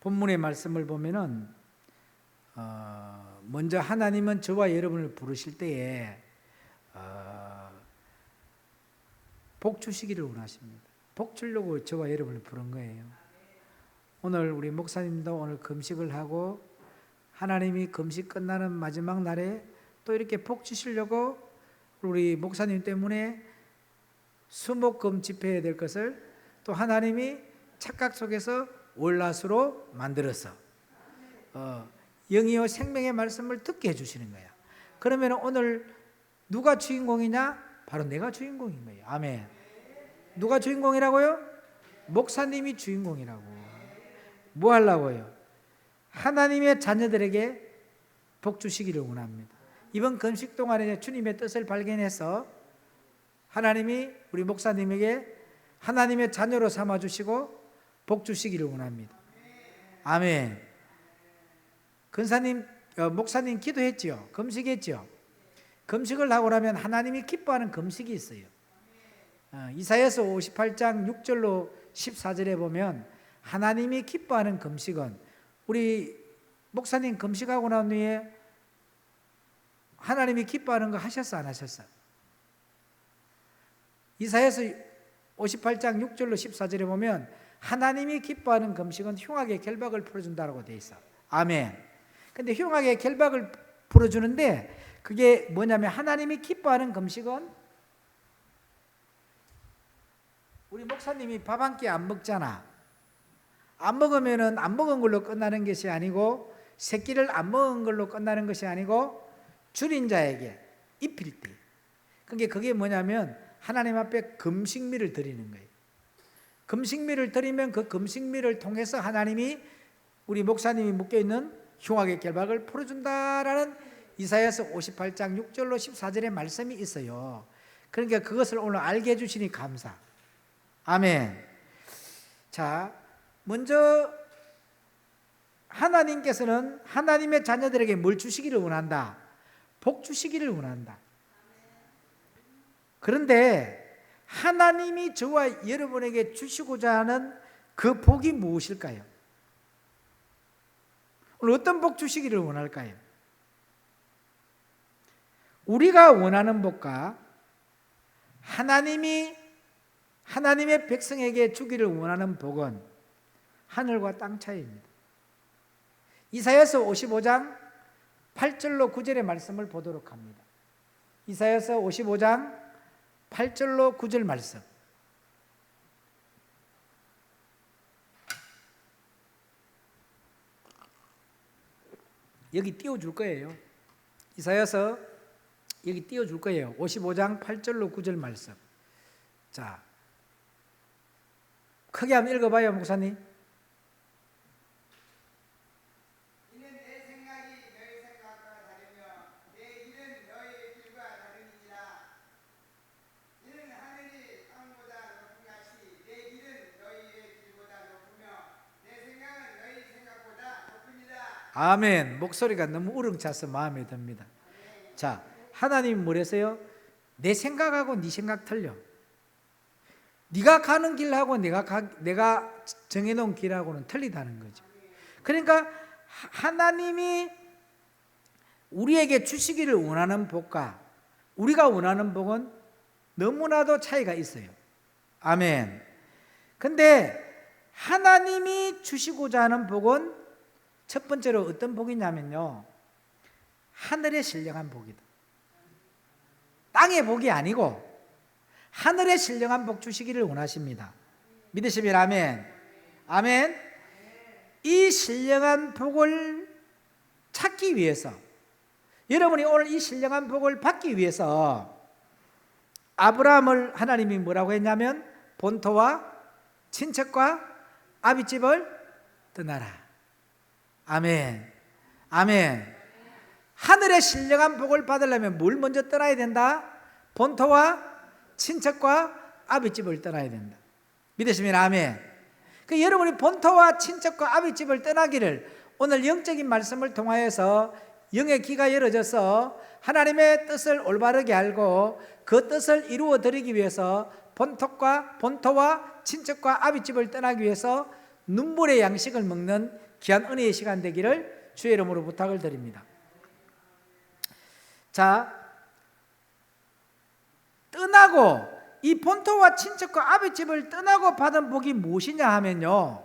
본문의 말씀을 보면은 먼저 하나님은 저와 여러분을 부르실 때에 복 주시기를 원하십니다. 복 주려고 저와 여러분을 부른 거예요. 오늘 우리 목사님도 오늘 금식을 하고 하나님이 금식 끝나는 마지막 날에 또 이렇게 복 주시려고 우리 목사님 때문에 수목금 집회해야 될 것을 또 하나님이 착각 속에서 월낫으로 만들어서 영이요 생명의 말씀을 듣게 해주시는 거야. 그러면 오늘 누가 주인공이냐? 바로 내가 주인공인 거예요. 아멘. 누가 주인공이라고요? 목사님이 주인공이라고. 뭐 하려고요? 하나님의 자녀들에게 복 주시기를 원합니다. 이번 금식 동안에 주님의 뜻을 발견해서 하나님이 우리 목사님에게 하나님의 자녀로 삼아주시고 복 주시기를 원합니다. 아멘. 근사님, 목사님 기도했지요? 금식했지요? 금식을 하고 나면 하나님이 기뻐하는 금식이 있어요. 이사야서 58장 6절로 14절에 보면 하나님이 기뻐하는 금식은 우리 목사님 금식하고 난 후에 하나님이 기뻐하는 거 하셨어 안 하셨어? 이사야서 58장 6절로 14절에 보면 하나님이 기뻐하는 금식은 흉악의 결박을 풀어준다고 되어 있어. 아멘. 근데 흉악의 결박을 풀어주는데 그게 뭐냐면 하나님이 기뻐하는 금식은 우리 목사님이 밥 한 끼 안 먹잖아. 안 먹으면은 안 먹은 걸로 끝나는 것이 아니고 세 끼를 안 먹은 걸로 끝나는 것이 아니고 줄인 자에게 입힐 때. 그게 뭐냐면 하나님 앞에 금식미를 드리는 거예요. 금식미를 드리면 그 금식미를 통해서 하나님이 우리 목사님이 묶여있는 흉악의 결박을 풀어준다라는 이사야서 58장 6절로 14절의 말씀이 있어요. 그러니까 그것을 오늘 알게 해주시니 감사. 아멘. 자, 먼저 하나님께서는 하나님의 자녀들에게 뭘 주시기를 원한다? 복 주시기를 원한다. 그런데 하나님이 저와 여러분에게 주시고자 하는 그 복이 무엇일까요? 오늘 어떤 복 주시기를 원할까요? 우리가 원하는 복과 하나님의 백성에게 주기를 원하는 복은 하늘과 땅 차이입니다. 이사야서 55장 8절로 9절의 말씀을 보도록 합니다. 이사야서 55장 8절로 9절 말씀. 여기 띄워줄 거예요. 이사야서 여기 띄워줄 거예요. 55장 8절로 9절 말씀. 자, 크게 한번 읽어봐요, 목사님. 이는 내 생각이 너희 생각과 다르며 내 길은 너희 길과 다르니라. 이는 하늘이 땅보다 높은 같이 내 길은 너희의 길보다 높으며 내 생각은 너희 생각보다 높으니라. 아멘. 목소리가 너무 우렁차서 마음에 듭니다. 자, 하나님 뭐랬어요? 내 생각하고 네 생각 틀려. 네가 가는 길하고 내가 정해놓은 길하고는 틀리다는 거죠. 그러니까 하나님이 우리에게 주시기를 원하는 복과 우리가 원하는 복은 너무나도 차이가 있어요. 아멘. 근데 하나님이 주시고자 하는 복은 첫 번째로 어떤 복이냐면요, 하늘의 신령한 복이다. 땅의 복이 아니고 하늘의 신령한 복 주시기를 원하십니다. 믿으시면 아멘. 아멘. 이 신령한 복을 찾기 위해서, 여러분이 오늘 이 신령한 복을 받기 위해서 아브라함을 하나님이 뭐라고 했냐면 본토와 친척과 아비집을 떠나라. 아멘. 아멘. 하늘의 신령한 복을 받으려면 뭘 먼저 떠나야 된다? 본토와 친척과 아비집을 떠나야 된다. 믿으시면 아멘. 그 여러분이 본토와 친척과 아비집을 떠나기를 오늘 영적인 말씀을 통하여서 영의 귀가 열어져서 하나님의 뜻을 올바르게 알고 그 뜻을 이루어 드리기 위해서 본토와 친척과 아비집을 떠나기 위해서 눈물의 양식을 먹는 귀한 은혜의 시간 되기를 주의 이름으로 부탁을 드립니다. 자, 떠나고 이 본토와 친척과 아버집을 떠나고 받은 복이 무엇이냐 하면요,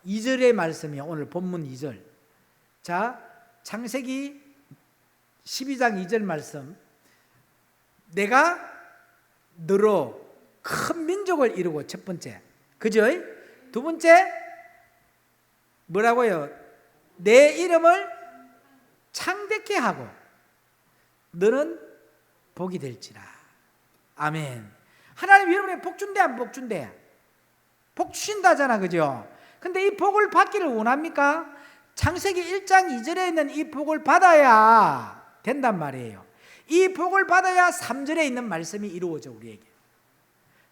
2절의 말씀이요. 오늘 본문 2절. 자, 창세기 12장 2절 말씀. 내가 너로 큰 민족을 이루고, 첫 번째. 그죠? 두 번째, 뭐라고요? 내 이름을 창대케 하고 너는 복이 될지라. 아멘. 하나님 여러분의 복 준대 안 복 준대? 복 주신다잖아, 그죠? 근데 이 복을 받기를 원합니까? 창세기 1장 2절에 있는 이 복을 받아야 된단 말이에요. 이 복을 받아야 3절에 있는 말씀이 이루어져, 우리에게.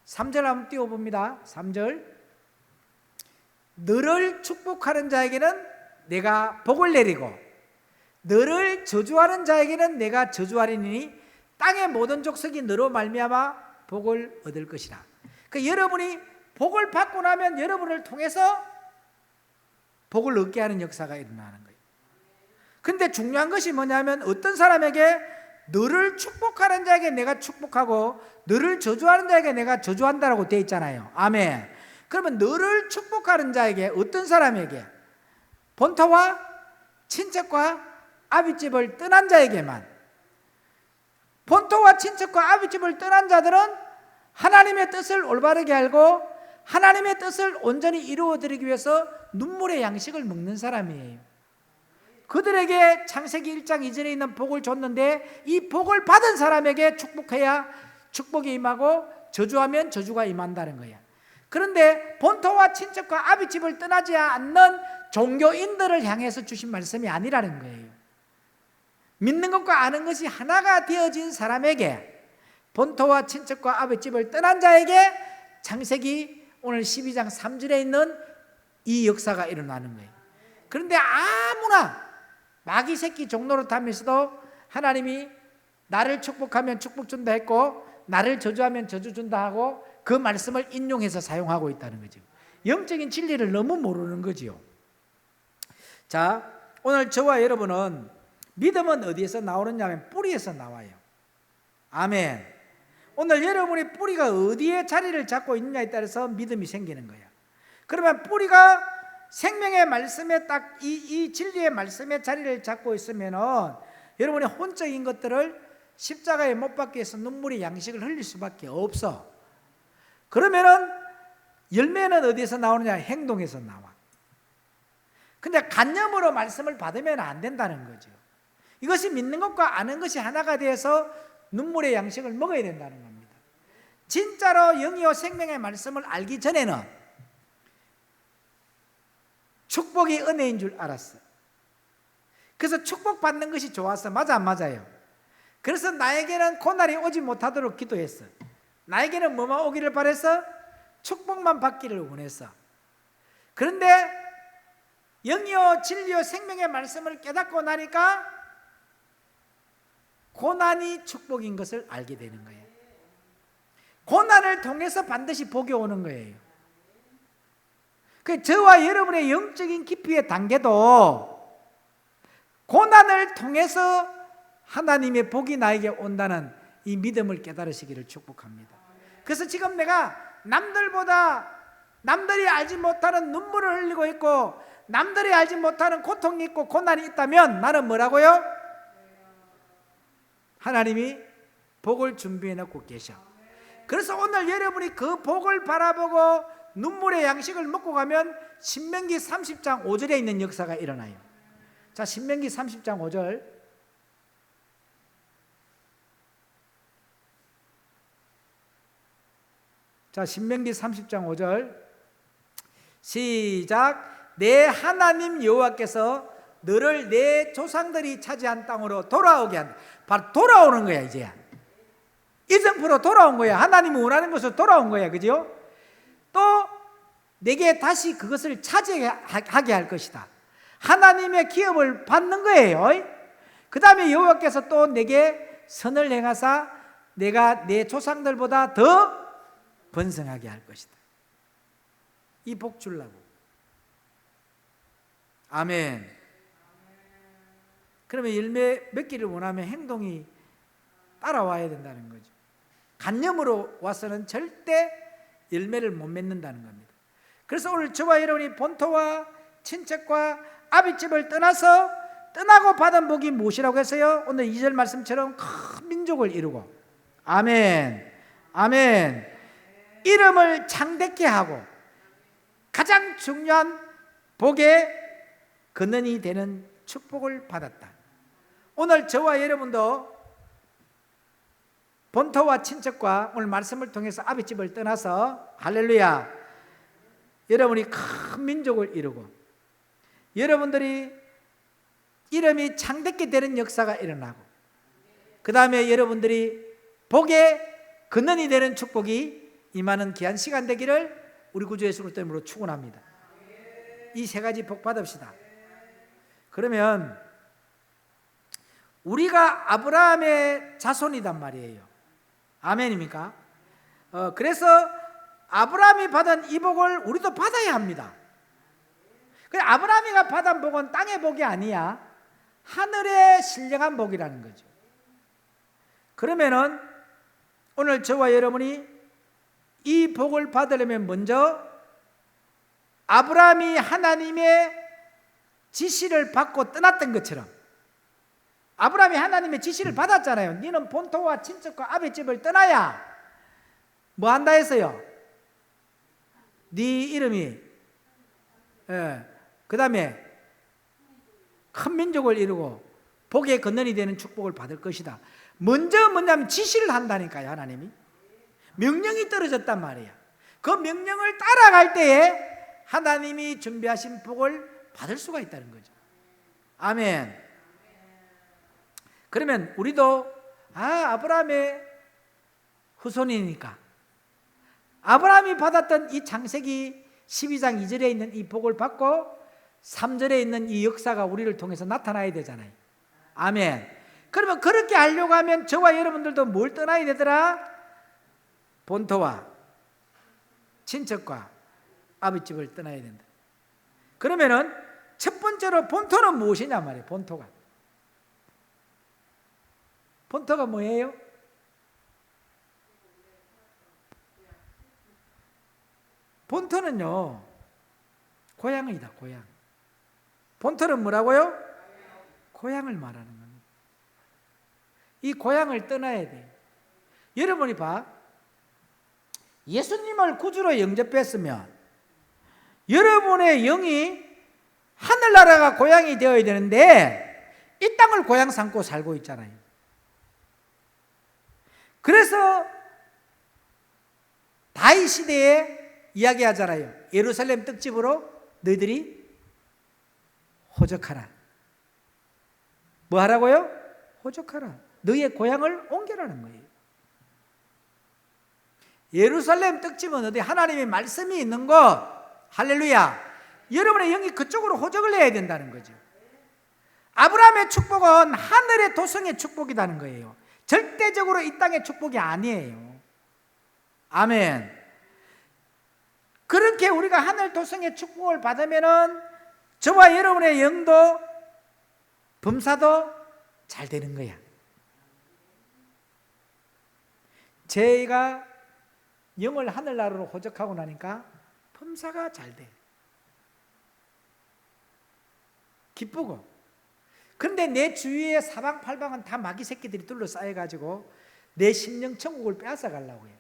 3절 한번 띄워봅니다. 3절. 너를 축복하는 자에게는 내가 복을 내리고 너를 저주하는 자에게는 내가 저주하리니 땅의 모든 족속이 너로 말미암아 복을 얻을 것이라. 그 여러분이 복을 받고 나면 여러분을 통해서 복을 얻게 하는 역사가 일어나는 거예요. 근데 중요한 것이 뭐냐면, 어떤 사람에게 너를 축복하는 자에게 내가 축복하고 너를 저주하는 자에게 내가 저주한다라고 되어 있잖아요. 아멘. 그러면 너를 축복하는 자에게, 어떤 사람에게? 본토와 친척과 아비집을 떠난 자에게만. 본토와 친척과 아비집을 떠난 자들은 하나님의 뜻을 올바르게 알고 하나님의 뜻을 온전히 이루어드리기 위해서 눈물의 양식을 먹는 사람이에요. 그들에게 창세기 1장 2절에 있는 복을 줬는데, 이 복을 받은 사람에게 축복해야 축복이 임하고 저주하면 저주가 임한다는 거야. 그런데 본토와 친척과 아비집을 떠나지 않는 종교인들을 향해서 주신 말씀이 아니라는 거예요. 믿는 것과 아는 것이 하나가 되어진 사람에게, 본토와 친척과 아비집을 떠난 자에게 창세기 오늘 12장 3절에 있는 이 역사가 일어나는 거예요. 그런데 아무나 마귀 새끼 종로로 다니면서도 하나님이 나를 축복하면 축복 준다 했고 나를 저주하면 저주 준다 하고 그 말씀을 인용해서 사용하고 있다는 거죠. 영적인 진리를 너무 모르는 거지요. 자, 오늘 저와 여러분은 믿음은 어디에서 나오느냐 하면 뿌리에서 나와요. 아멘. 오늘 여러분의 뿌리가 어디에 자리를 잡고 있느냐에 따라서 믿음이 생기는 거예요. 그러면 뿌리가 생명의 말씀에 딱 이 진리의 말씀에 자리를 잡고 있으면은 여러분의 혼적인 것들을 십자가에 못 박기 위해서 눈물의 양식을 흘릴 수밖에 없어. 그러면은 열매는 어디에서 나오느냐? 행동에서 나와. 근데 간념으로 말씀을 받으면 안 된다는 거죠. 이것이 믿는 것과 아는 것이 하나가 되어서 눈물의 양식을 먹어야 된다는 겁니다. 진짜로 영이요 생명의 말씀을 알기 전에는 축복이 은혜인 줄 알았어. 그래서 축복받는 것이 좋았어. 맞아 안 맞아요? 그래서 나에게는 고난이 오지 못하도록 기도했어. 나에게는 뭐만 오기를 바랬어? 축복만 받기를 원했어. 그런데 영이요 진리요 생명의 말씀을 깨닫고 나니까 고난이 축복인 것을 알게 되는 거예요. 고난을 통해서 반드시 복이 오는 거예요. 그 저와 여러분의 영적인 깊이의 단계도 고난을 통해서 하나님의 복이 나에게 온다는 이 믿음을 깨달으시기를 축복합니다. 그래서 지금 내가 남들이 알지 못하는 눈물을 흘리고 있고 남들이 알지 못하는 고통이 있고 고난이 있다면 나는 뭐라고요? 하나님이 복을 준비해 놓고 계셔. 그래서 오늘 여러분이 그 복을 바라보고 눈물의 양식을 먹고 가면 신명기 30장 5절에 있는 역사가 일어나요. 자, 신명기 30장 5절. 자, 신명기 30장 5절. 시작. 내 하나님 여호와께서 너를 내 조상들이 차지한 땅으로 돌아오게 한다. 바로 돌아오는 거야, 이제. 이정표로 돌아온 거야. 하나님이 원하는 것으로 돌아온 거야. 그죠? 또 내게 다시 그것을 차지하게 할 것이다. 하나님의 기업을 받는 거예요. 그 다음에 여호와께서 또 내게 선을 행하사 내가 내 조상들보다 더 번성하게 할 것이다. 이 복 주려고. 아멘. 그러면 열매 맺기를 원하면 행동이 따라와야 된다는 거죠. 간념으로 와서는 절대 열매를 못 맺는다는 겁니다. 그래서 오늘 저와 여러분이 본토와 친척과 아비집을 떠나고 받은 복이 무엇이라고 했어요? 오늘 2절 말씀처럼 큰 민족을 이루고, 아멘, 아멘. 이름을 창대케 하고 가장 중요한 복의 근원이 되는 축복을 받았다. 오늘 저와 여러분도 본토와 친척과 오늘 말씀을 통해서 아비집을 떠나서 할렐루야, 여러분이 큰 민족을 이루고 여러분들이 이름이 창대케 되는 역사가 일어나고, 그 다음에 여러분들이 복의 근원이 되는 축복이 임하는 귀한 시간 되기를 우리 구주 예수 그리스도 이름으로 축원합니다. 이 세 가지 복 받읍시다. 그러면 우리가 아브라함의 자손이단 말이에요. 아멘입니까? 그래서 아브라함이 받은 이 복을 우리도 받아야 합니다. 아브라함이가 받은 복은 땅의 복이 아니야, 하늘의 신령한 복이라는 거죠. 그러면은 오늘 저와 여러분이 이 복을 받으려면 먼저 아브라함이 하나님의 지시를 받고 떠났던 것처럼, 아브라함이 하나님의 지시를 받았잖아요. 너는 본토와 친척과 아비집을 떠나야 뭐 한다 했어요? 네 이름이, 그 다음에 큰 민족을 이루고 복의 근원이 되는 축복을 받을 것이다. 먼저 뭐냐면 지시를 한다니까요. 하나님이 명령이 떨어졌단 말이야. 그 명령을 따라갈 때에 하나님이 준비하신 복을 받을 수가 있다는 거죠. 아멘. 그러면 우리도 아브라함의 후손이니까 아브라함이 받았던 이 창세기 12장 2절에 있는 이 복을 받고 3절에 있는 이 역사가 우리를 통해서 나타나야 되잖아요. 아멘. 그러면 그렇게 하려고 하면 저와 여러분들도 뭘 떠나야 되더라? 본토와 친척과 아비집을 떠나야 된다. 그러면은 첫 번째로 본토는 무엇이냐 말이에요. 본토가 뭐예요? 본토는요, 고향이다. 고향. 본토는 뭐라고요? 고향을 말하는 겁니다. 이 고향을 떠나야 돼요. 여러분이 예수님을 구주로 영접했으면 여러분의 영이 하늘나라가 고향이 되어야 되는데 이 땅을 고향 삼고 살고 있잖아요. 그래서 다윗 시대에 이야기하잖아요. 예루살렘 떡집으로 너희들이 호적하라. 뭐 하라고요? 호적하라. 너희의 고향을 옮겨라는 거예요. 예루살렘 떡집은 어디? 하나님의 말씀이 있는 곳. 할렐루야. 여러분의 영이 그쪽으로 호적을 해야 된다는 거죠. 아브라함의 축복은 하늘의 도성의 축복이라는 거예요. 절대적으로 이 땅의 축복이 아니에요. 아멘. 그렇게 우리가 하늘 도성의 축복을 받으면은 저와 여러분의 영도 범사도 잘 되는 거야. 제가 영을 하늘나라로 호적하고 나니까 범사가 잘 돼. 기쁘고. 그런데 내 주위에 사방팔방은 다 마귀 새끼들이 둘러싸여가지고 내 심령 천국을 빼앗아 가려고 해요.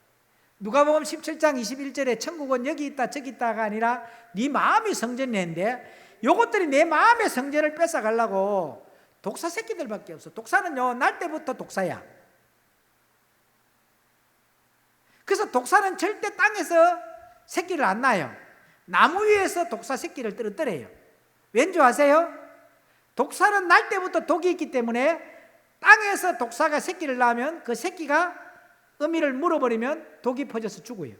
누가복음 17장 21절에 천국은 여기 있다 저기 있다가 아니라 네 마음이 성전인데 요것들이 내 마음의 성전을 뺏어 가려고 독사 새끼들밖에 없어. 독사는요 날 때부터 독사야. 그래서 독사는 절대 땅에서 새끼를 안 낳아요. 나무 위에서 독사 새끼를 떨어뜨려요. 왠지 아세요? 독사는 날 때부터 독이 있기 때문에 땅에서 독사가 새끼를 낳으면 그 새끼가 어미를 물어버리면 독이 퍼져서 죽어요.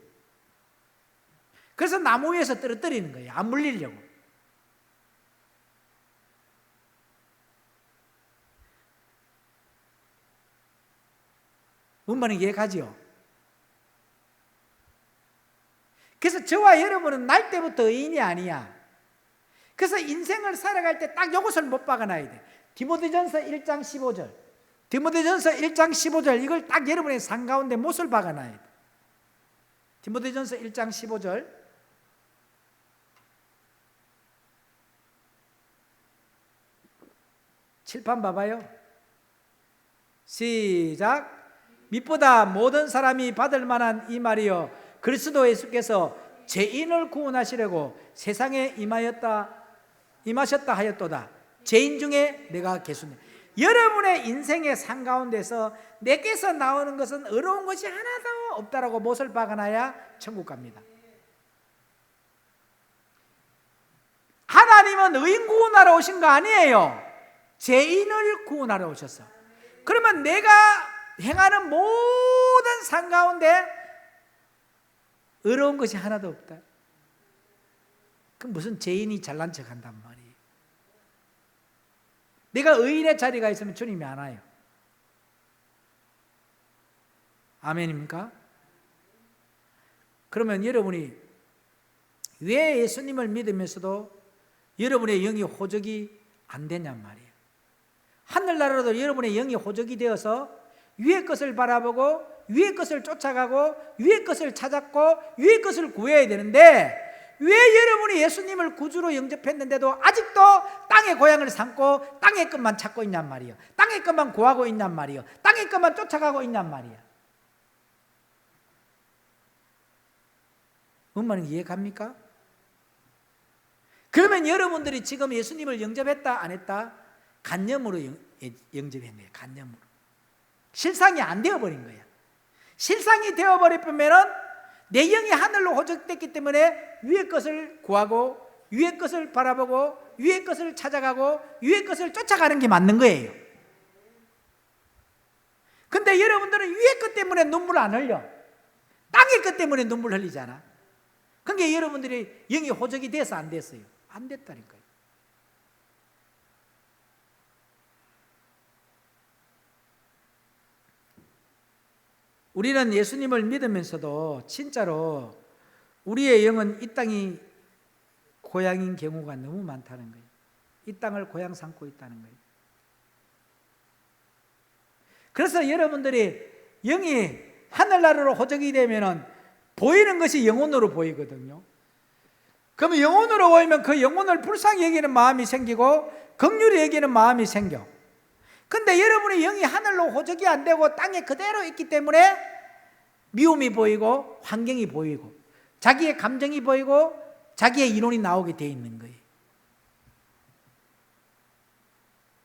그래서 나무 위에서 떨어뜨리는 거예요. 안 물리려고. 뭔 말인지 이해가지요? 그래서 저와 여러분은 날 때부터 의인이 아니야. 그래서 인생을 살아갈 때 딱 이것을 못 박아놔야 돼. 디모데전서 1장 15절. 디모데전서 1장 15절 이걸 딱 여러분의 삶 가운데 못을 박아놔야 돼. 디모데전서 1장 15절. 칠판 봐봐요. 시작. 밑보다 모든 사람이 받을 만한 이 말이요 그리스도 예수께서 죄인을 구원하시려고 세상에 임하셨다 하였도다. 죄인 중에 내가 개수네. 여러분의 인생의 삶 가운데서 내게서 나오는 것은 어려운 것이 하나도 없다라고 못을 박아놔야 천국 갑니다. 하나님은 의인 구원하러 오신 거 아니에요. 죄인을 구원하러 오셨어. 그러면 내가 행하는 모든 삶 가운데 어려운 것이 하나도 없다. 그럼 무슨 죄인이 잘난 척 한단 말이에요. 내가 의인의 자리가 있으면 주님이 안 와요. 아멘입니까? 그러면 여러분이 왜 예수님을 믿으면서도 여러분의 영이 호적이 안 되냔 말이에요. 하늘나라도 여러분의 영이 호적이 되어서 위의 것을 바라보고 위의 것을 쫓아가고 위의 것을 찾았고 위의 것을 구해야 되는데 왜 여러분이 예수님을 구주로 영접했는데도 아직도 땅의 고향을 삼고 땅의 것만 찾고 있냔 말이에요. 땅의 것만 구하고 있냔 말이에요. 땅의 것만 쫓아가고 있냔 말이에요. 뭔 말인지 이해갑니까? 그러면 여러분들이 지금 예수님을 영접했다 안 했다? 간념으로 영접했네요. 간념으로. 실상이 안 되어버린 거야. 실상이 되어버리면 내 영이 하늘로 호적됐기 때문에 위의 것을 구하고 위의 것을 바라보고 위의 것을 찾아가고 위의 것을 쫓아가는 게 맞는 거예요. 근데 여러분들은 위의 것 때문에 눈물 안 흘려. 땅의 것 때문에 눈물 흘리잖아. 그러니까 여러분들이 영이 호적이 돼서 안 됐어요. 안 됐다니까요. 우리는 예수님을 믿으면서도 진짜로 우리의 영은 이 땅이 고향인 경우가 너무 많다는 거예요. 이 땅을 고향 삼고 있다는 거예요. 그래서 여러분들이 영이 하늘나라로 호적이 되면은 보이는 것이 영혼으로 보이거든요. 그러면 영혼으로 보이면 그 영혼을 불쌍히 여기는 마음이 생기고 긍휼히 여기는 마음이 생겨. 근데 여러분의 영이 하늘로 호적이 안 되고 땅에 그대로 있기 때문에 미움이 보이고 환경이 보이고 자기의 감정이 보이고 자기의 이론이 나오게 돼 있는 거예요.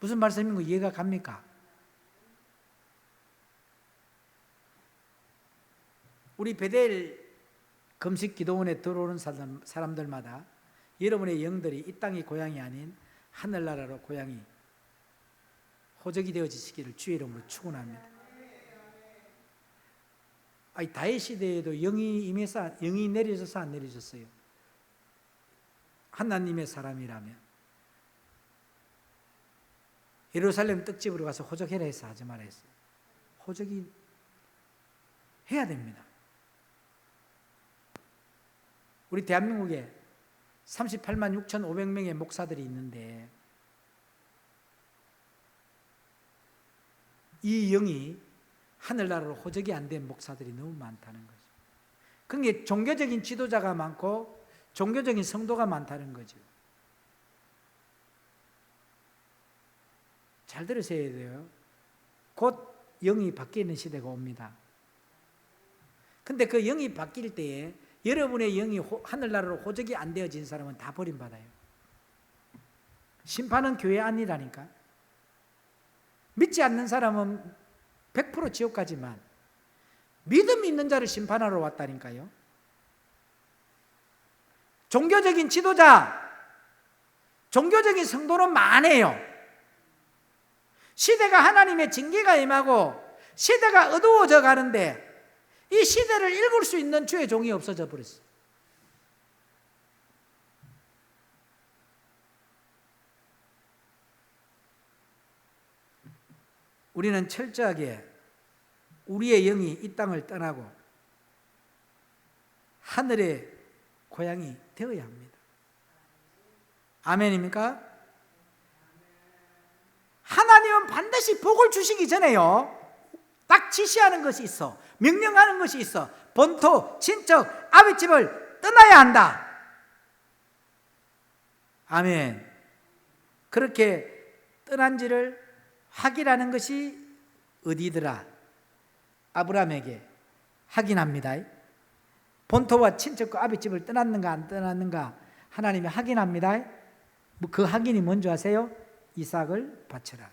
무슨 말씀인 거 이해가 갑니까? 우리 베델 금식 기도원에 들어오는 사람들마다 여러분의 영들이 이 땅이 고향이 아닌 하늘나라로 고향이 호적이 되어지시기를 주의 이름으로 축원합니다. 아니 다윗 시대에도 영이 임해서 영이 내려져서 안 내려졌어요. 하나님의 사람이라면 예루살렘 떡집으로 가서 호적해라 해서 하지 말아 했어요. 호적이 해야 됩니다. 우리 대한민국에 38만 6,500명의 목사들이 있는데 이 영이 하늘나라로 호적이 안 된 목사들이 너무 많다는 거죠. 그게 종교적인 지도자가 많고 종교적인 성도가 많다는 거죠. 잘 들으셔야 돼요. 곧 영이 바뀌는 시대가 옵니다. 근데 그 영이 바뀔 때에 여러분의 영이 하늘나라로 호적이 안 되어진 사람은 다 버림받아요. 심판은 교회 안이라니까. 믿지 않는 사람은 100% 지옥 가지만 믿음이 있는 자를 심판하러 왔다니까요. 종교적인 지도자, 종교적인 성도는 많아요. 시대가 하나님의 징계가 임하고 시대가 어두워져 가는데 이 시대를 읽을 수 있는 주의 종이 없어져 버렸어요. 우리는 철저하게 우리의 영이 이 땅을 떠나고 하늘의 고향이 되어야 합니다. 아멘입니까? 하나님은 반드시 복을 주시기 전에요, 딱 지시하는 것이 있어. 명령하는 것이 있어. 본토, 친척, 아버지집을 떠나야 한다. 아멘. 그렇게 떠난지를 확인하는 것이 어디더라? 아브라함에게 확인합니다. 본토와 친척과 아버지집을 떠났는가 안 떠났는가 하나님이 확인합니다. 그 확인이 뭔지 아세요? 이삭을 바쳐라.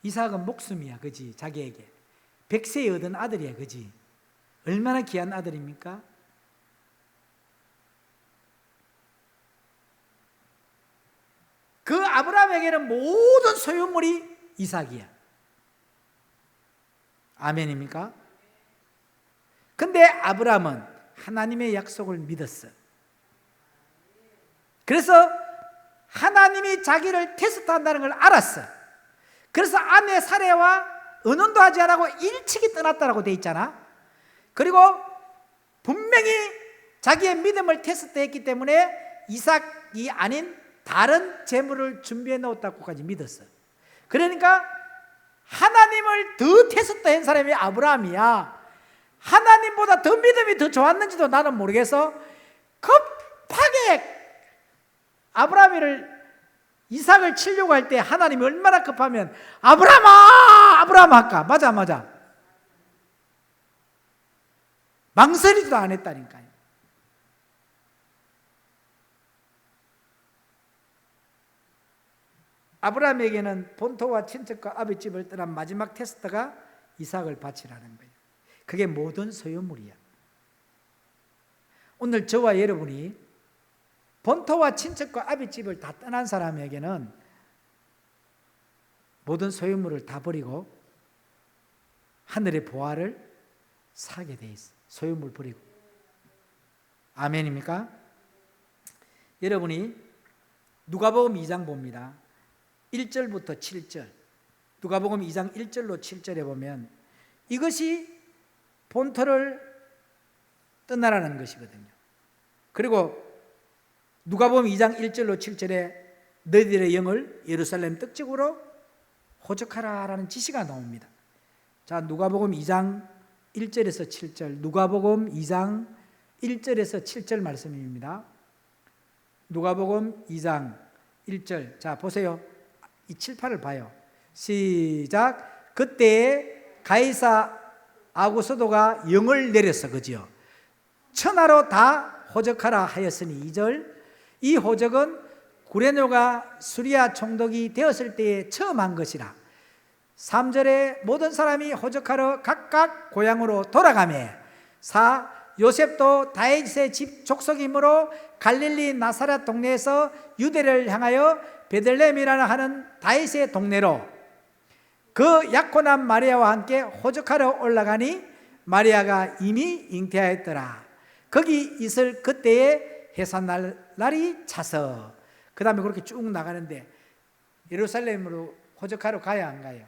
이삭은 목숨이야, 그지? 자기에게 100세에 얻은 아들이야, 그지? 얼마나 귀한 아들입니까? 그 아브라함에게는 모든 소유물이 이삭이야. 아멘입니까? 근데 아브라함은 하나님의 약속을 믿었어. 그래서 하나님이 자기를 테스트한다는 걸 알았어. 그래서 아내 사레와 언혼도 하지 않고 일찍이 떠났다라고 돼 있잖아. 그리고 분명히 자기의 믿음을 테스트했기 때문에 이삭이 아닌 다른 재물을 준비해 놓았다고까지 믿었어. 그러니까 하나님을 더 테스트한 사람이 아브라함이야. 하나님보다 더 믿음이 더 좋았는지도 나는 모르겠어. 급하게 아브라함을 이삭을 치려고 할 때 하나님이 얼마나 급하면 아브라함아 아브라함 할까? 맞아. 망설이지도 안 했다니까요. 아브라함에게는 본토와 친척과 아버지집을 떠난 마지막 테스트가 이삭을 바치라는 거예요. 그게 모든 소유물이야. 오늘 저와 여러분이 본토와 친척과 아버지집을 다 떠난 사람에게는 모든 소유물을 다 버리고 하늘의 보화를 사게 돼 있어. 소유물 버리고. 아멘입니까? 여러분이 누가복음 2장 봅니다. 1절부터 7절. 누가복음 2장 1절로 7절에 보면 이것이 본토를 떠나라는 것이거든요. 그리고 누가복음 2장 1절로 7절에 너희들의 영을 예루살렘 떡집으로 호적하라라는 지시가 나옵니다. 자, 누가복음 2장 1절에서 7절. 누가복음 2장 1절에서 7절 말씀입니다. 누가복음 2장 1절. 자, 보세요. 이 7, 8을 봐요. 시작. 그때에 가이사 아구스도가 영을 내렸어. 그지요? 천하로 다 호적하라 하였으니 2절. 이 호적은 구레뇨가 수리아 총독이 되었을 때에 처음 한 것이라. 3절에 모든 사람이 호적하러 각각 고향으로 돌아가매. 4. 요셉도 다윗의 집 족속이므로 갈릴리 나사렛 동네에서 유대를 향하여 베들레헴이라는 하는 다윗의 동네로 그 약혼한 마리아와 함께 호적하러 올라가니 마리아가 이미 잉태하였더라. 거기 있을 그때에 해산날이 차서. 그 다음에 그렇게 쭉 나가는데 예루살렘으로 호적하러 가야 안 가요?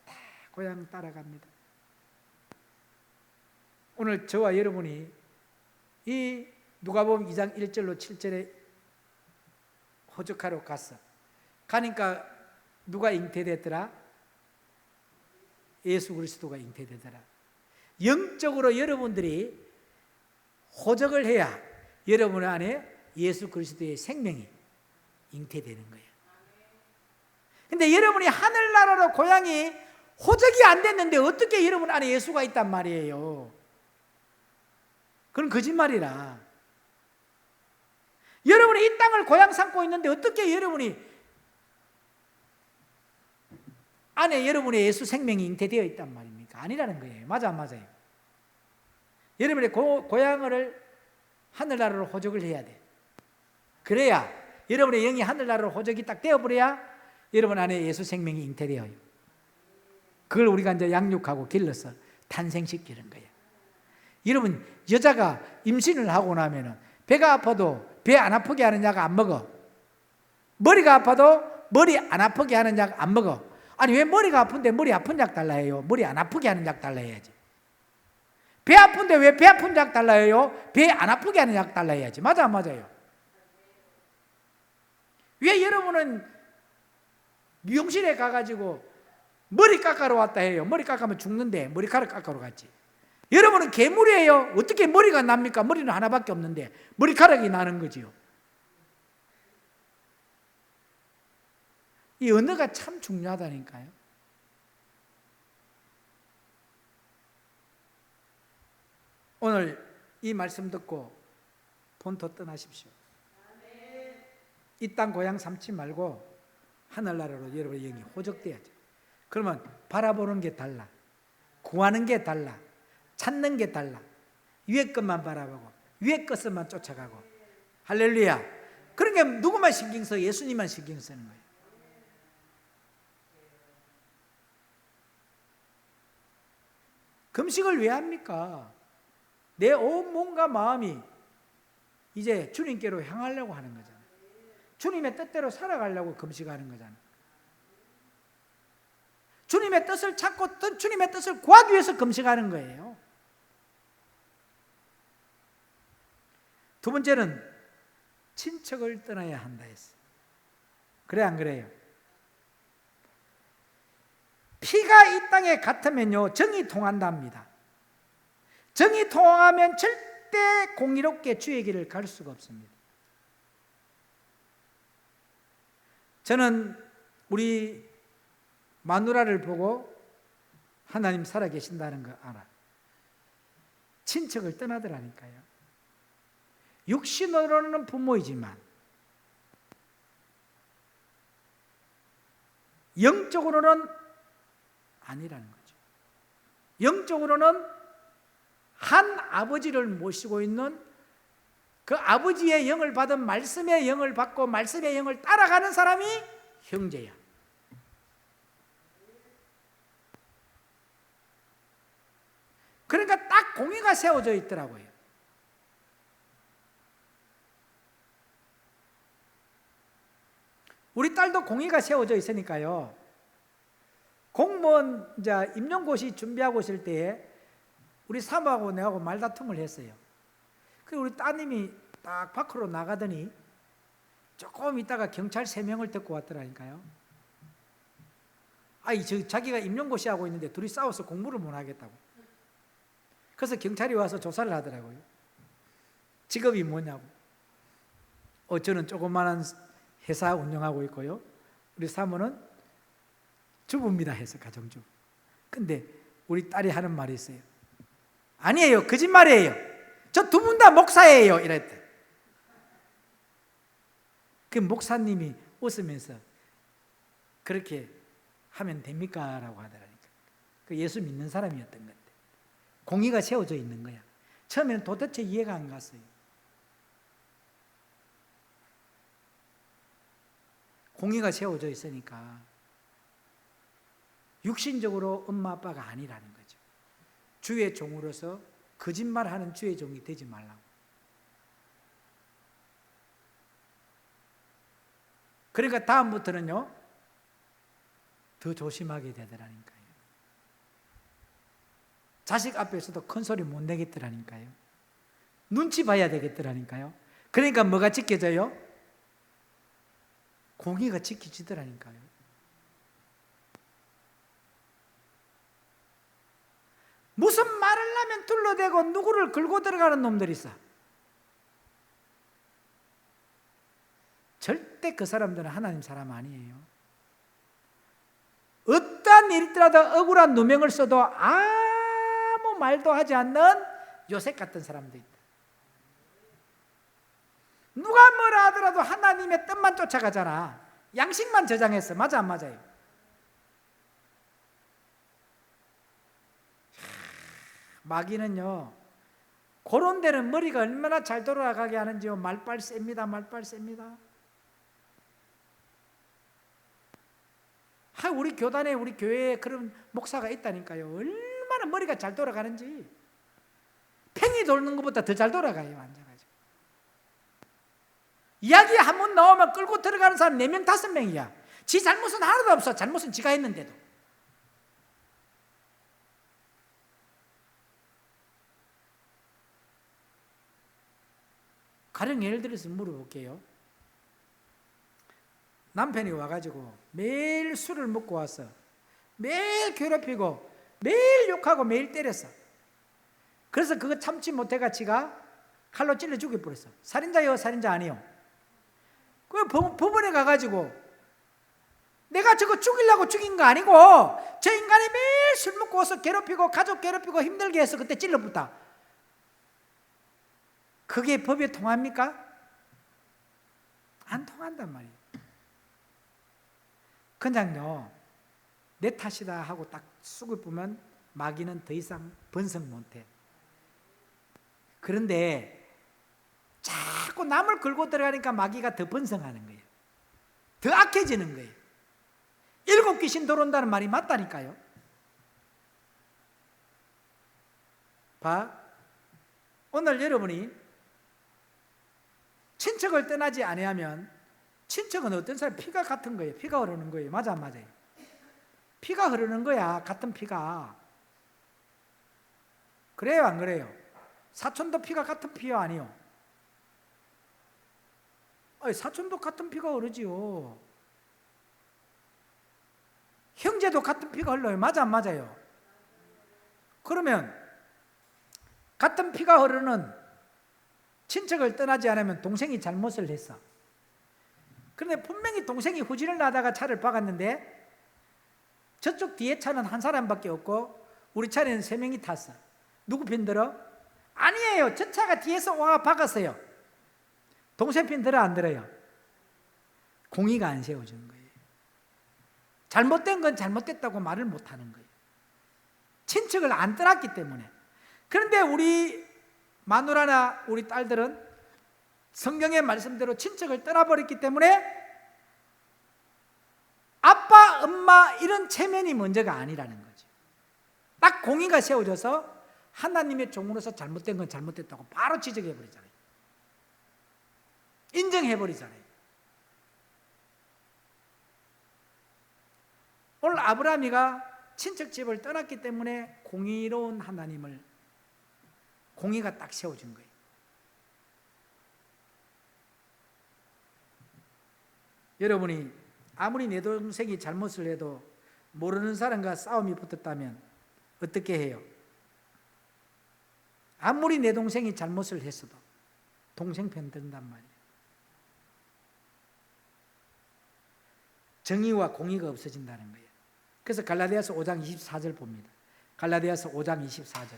다 고향 따라갑니다. 오늘 저와 여러분이 이 누가복음 2장 1절로 7절에 호적하러 갔어. 가니까 누가 잉태됐더라? 예수 그리스도가 잉태되더라. 영적으로 여러분들이 호적을 해야 여러분 안에 예수 그리스도의 생명이 잉태되는 거예요. 근데 여러분이 하늘나라로 고향이 호적이 안 됐는데 어떻게 여러분 안에 예수가 있단 말이에요? 그건 거짓말이라. 여러분이 이 땅을 고향 삼고 있는데 어떻게 여러분이 안에 여러분의 예수 생명이 잉태되어 있단 말입니까? 아니라는 거예요. 맞아요. 여러분의 고향을 하늘나라로 호적을 해야 돼. 그래야 여러분의 영이 하늘나라로 호적이 딱 되어버려야 여러분 안에 예수 생명이 잉태되어요. 그걸 우리가 이제 양육하고 길러서 탄생시키는 거예요. 여러분, 여자가 임신을 하고 나면은 배가 아파도 배 안 아프게 하는 약 안 먹어. 머리가 아파도 머리 안 아프게 하는 약 안 먹어. 아니, 왜 머리가 아픈데 머리 아픈 약 달라 해요? 머리 안 아프게 하는 약 달라 해야지. 배 아픈데 왜 배 아픈 약 달라요? 배 안 아프게 하는 약 달라야지. 맞아, 안 맞아요? 왜 여러분은 미용실에 가가지고 머리 깎아러 왔다 해요? 머리 깎으면 죽는데 머리카락 깎아러 갔지. 여러분은 괴물이에요. 어떻게 머리가 납니까? 머리는 하나밖에 없는데 머리카락이 나는 거지요. 이 언어가 참 중요하다니까요. 오늘 이 말씀 듣고 본토 떠나십시오. 이 땅 고향 삼지 말고 하늘나라로 여러분의 영이 호적돼야죠. 그러면 바라보는 게 달라, 구하는 게 달라, 찾는 게 달라. 위에 것만 바라보고 위에 것만 쫓아가고. 할렐루야. 그러니까 누구만 신경 써? 예수님만 신경 쓰는 거예요. 금식을 왜 합니까? 내 온 몸과 마음이 이제 주님께로 향하려고 하는 거잖아요. 주님의 뜻대로 살아가려고 금식하는 거잖아요. 주님의 뜻을 찾고 주님의 뜻을 구하기 위해서 금식하는 거예요. 두 번째는 친척을 떠나야 한다 했어요. 그래 안 그래요? 피가 이 땅에 같으면요 정이 통한답니다. 정이 통하면 절대 공의롭게 주의 길을 갈 수가 없습니다. 저는 우리 마누라를 보고 하나님 살아계신다는 거 알아. 친척을 떠나더라니까요. 육신으로는 부모이지만 영적으로는 아니라는 거죠. 영적으로는 한 아버지를 모시고 있는 그 아버지의 영을 받은 말씀의 영을 받고 말씀의 영을 따라가는 사람이 형제야. 그러니까 딱 공의가 세워져 있더라고요. 우리 딸도 공의가 세워져 있으니까요. 공무원 이제 임용고시 준비하고 있을 때에 우리 사모하고 내하고 말다툼을 했어요. 그리고 우리 따님이 딱 밖으로 나가더니 조금 있다가 경찰 3명을 데리고 왔더라니까요. 자기가 임용고시 하고 있는데 둘이 싸워서 공부를 못 하겠다고. 그래서 경찰이 와서 조사를 하더라고요. 직업이 뭐냐고. 저는 조그마한 회사 운영하고 있고요. 우리 사모는 주부입니다 해서 가정주부. 근데 우리 딸이 하는 말이 있어요. 아니에요. 거짓말이에요. 저 두 분 다 목사예요. 이랬대. 그 목사님이 웃으면서 그렇게 하면 됩니까? 라고 하더라니까. 그 예수 믿는 사람이었던 건데. 공의가 세워져 있는 거야. 처음에는 도대체 이해가 안 갔어요. 공의가 세워져 있으니까 육신적으로 엄마 아빠가 아니라는 거죠. 주의 종으로서 거짓말하는 주의 종이 되지 말라고. 그러니까 다음부터는요 더 조심하게 되더라니까요. 자식 앞에서도 큰 소리 못 내겠더라니까요. 눈치 봐야 되겠더라니까요. 그러니까 뭐가 지켜져요? 공의가 지켜지더라니까요. 무슨 말을 하면 둘러대고 누구를 긁고 들어가는 놈들이 있어. 절대 그 사람들은 하나님 사람 아니에요. 어떠한 일이더라도 억울한 누명을 써도 아무 말도 하지 않는 요셉 같은 사람도 있다. 누가 뭐라 하더라도 하나님의 뜻만 쫓아가잖아. 양식만 저장했어. 맞아 안 맞아요? 마귀는요 그런 데는 머리가 얼마나 잘 돌아가게 하는지요. 말빨 셉니다. 말빨 셉니다. 우리 교단에 우리 교회에 그런 목사가 있다니까요. 얼마나 머리가 잘 돌아가는지. 팽이 돌는 것보다 더 잘 돌아가요. 앉아가지고 이야기 한 번 나오면 끌고 들어가는 사람 4명 5명이야. 지 잘못은 하나도 없어. 잘못은 지가 했는데도. 가령 예를 들어서 물어볼게요. 남편이 와가지고 매일 술을 먹고 와서 매일 괴롭히고 매일 욕하고 매일 때렸어. 그래서 그거 참지 못해가 지가 칼로 찔러 죽여버렸어. 살인자요, 살인자 아니요? 그 법원에 가가지고 내가 저거 죽이려고 죽인 거 아니고 저 인간이 매일 술 먹고 와서 괴롭히고 가족 괴롭히고 힘들게 해서 그때 찔러붙다. 그게 법에 통합니까? 안 통한단 말이에요. 그냥요, 내 탓이다 하고 딱 쑥을 보면 마귀는 더 이상 번성 못해. 그런데 자꾸 남을 걸고 들어가니까 마귀가 더 번성하는 거예요. 더 악해지는 거예요. 7 귀신 들어온다는 말이 맞다니까요. 봐, 오늘 여러분이 친척을 떠나지 아니하면, 친척은 어떤 사람? 피가 같은 거예요. 피가 흐르는 거예요. 맞아 안 맞아요? 피가 흐르는 거야. 같은 피가. 그래요 안 그래요? 사촌도 피가 같은 피요 아니요? 사촌도 같은 피가 흐르지요. 형제도 같은 피가 흘러요. 맞아 안 맞아요? 그러면 같은 피가 흐르는 친척을 떠나지 않으면 동생이 잘못을 했어. 그런데 분명히 동생이 후진을 하다가 차를 박았는데 저쪽 뒤에 차는 한 사람밖에 없고 우리 차에는 3명이 탔어. 누구 편 들어? 아니에요. 저 차가 뒤에서 와 박았어요. 동생 편 들어 안 들어요? 공의가 안 세워지는 거예요. 잘못된 건 잘못됐다고 말을 못하는 거예요. 친척을 안 떠났기 때문에. 그런데 우리 마누라나 우리 딸들은 성경의 말씀대로 친척을 떠나버렸기 때문에 아빠, 엄마 이런 체면이 먼저가 아니라는 거죠. 딱 공의가 세워져서 하나님의 종으로서 잘못된 건 잘못됐다고 바로 지적해버리잖아요. 인정해버리잖아요. 오늘 아브라함이가 친척집을 떠났기 때문에 공의로운 하나님을, 공의가 딱 세워진 거예요. 여러분이 아무리 내 동생이 잘못을 해도 모르는 사람과 싸움이 붙었다면 어떻게 해요? 아무리 내 동생이 잘못을 했어도 동생 편 든단 말이에요. 정의와 공의가 없어진다는 거예요. 그래서 갈라디아서 5장 24절 봅니다. 갈라디아서 5장 24절.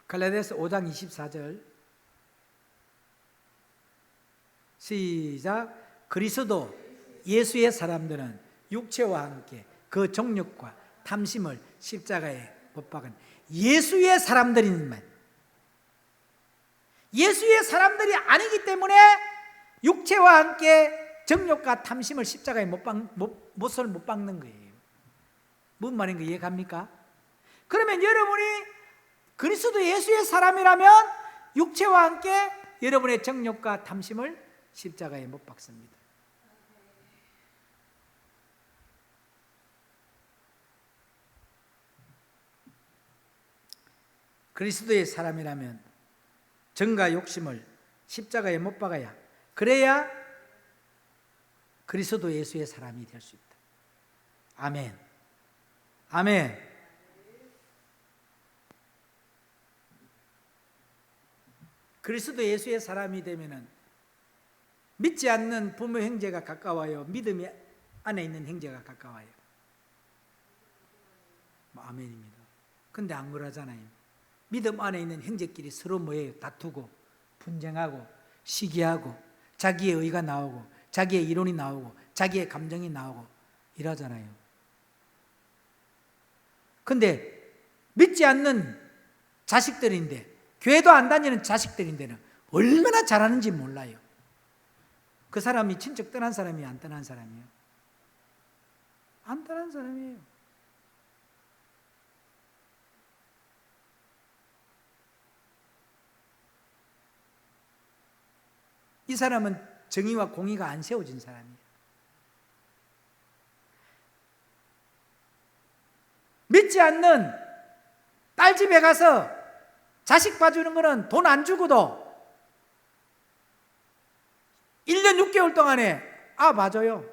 갈라디아서 5장 24절 시작. 그리스도 예수의 사람들은 육체와 함께 그 정욕과 탐심을 십자가에 못 박은 예수의 사람들이니만, 예수의 사람들이 아니기 때문에 육체와 함께 정욕과 탐심을 십자가에 못을 못 박는 거예요. 뭔 말인가 이해갑니까? 그러면 여러분이 그리스도 예수의 사람이라면 육체와 함께 여러분의 정욕과 탐심을 십자가에 못 박습니다. 그리스도의 사람이라면 정과 욕심을 십자가에 못 박아야, 그래야 그리스도 예수의 사람이 될 수 있다. 아멘. 아멘. 그리스도 예수의 사람이 되면은 믿지 않는 부모 형제가 가까워요? 믿음이 안에 있는 형제가 가까워요? 아멘입니다. 근데 안 그러잖아요. 믿음 안에 있는 형제끼리 서로 뭐예요? 다투고 분쟁하고 시기하고 자기의 의가 나오고 자기의 이론이 나오고 자기의 감정이 나오고 이러잖아요. 근데 믿지 않는 자식들인데, 교회도 안 다니는 자식들인데는 얼마나 잘하는지 몰라요. 그 사람이 친척 떠난 사람이에요? 안 떠난 사람이에요? 안 떠난 사람이에요. 이 사람은 정의와 공의가 안 세워진 사람이에요. 믿지 않는 딸 집에 가서 자식 봐주는 거는 돈 안 주고도 1년 6개월 동안에 봐줘요.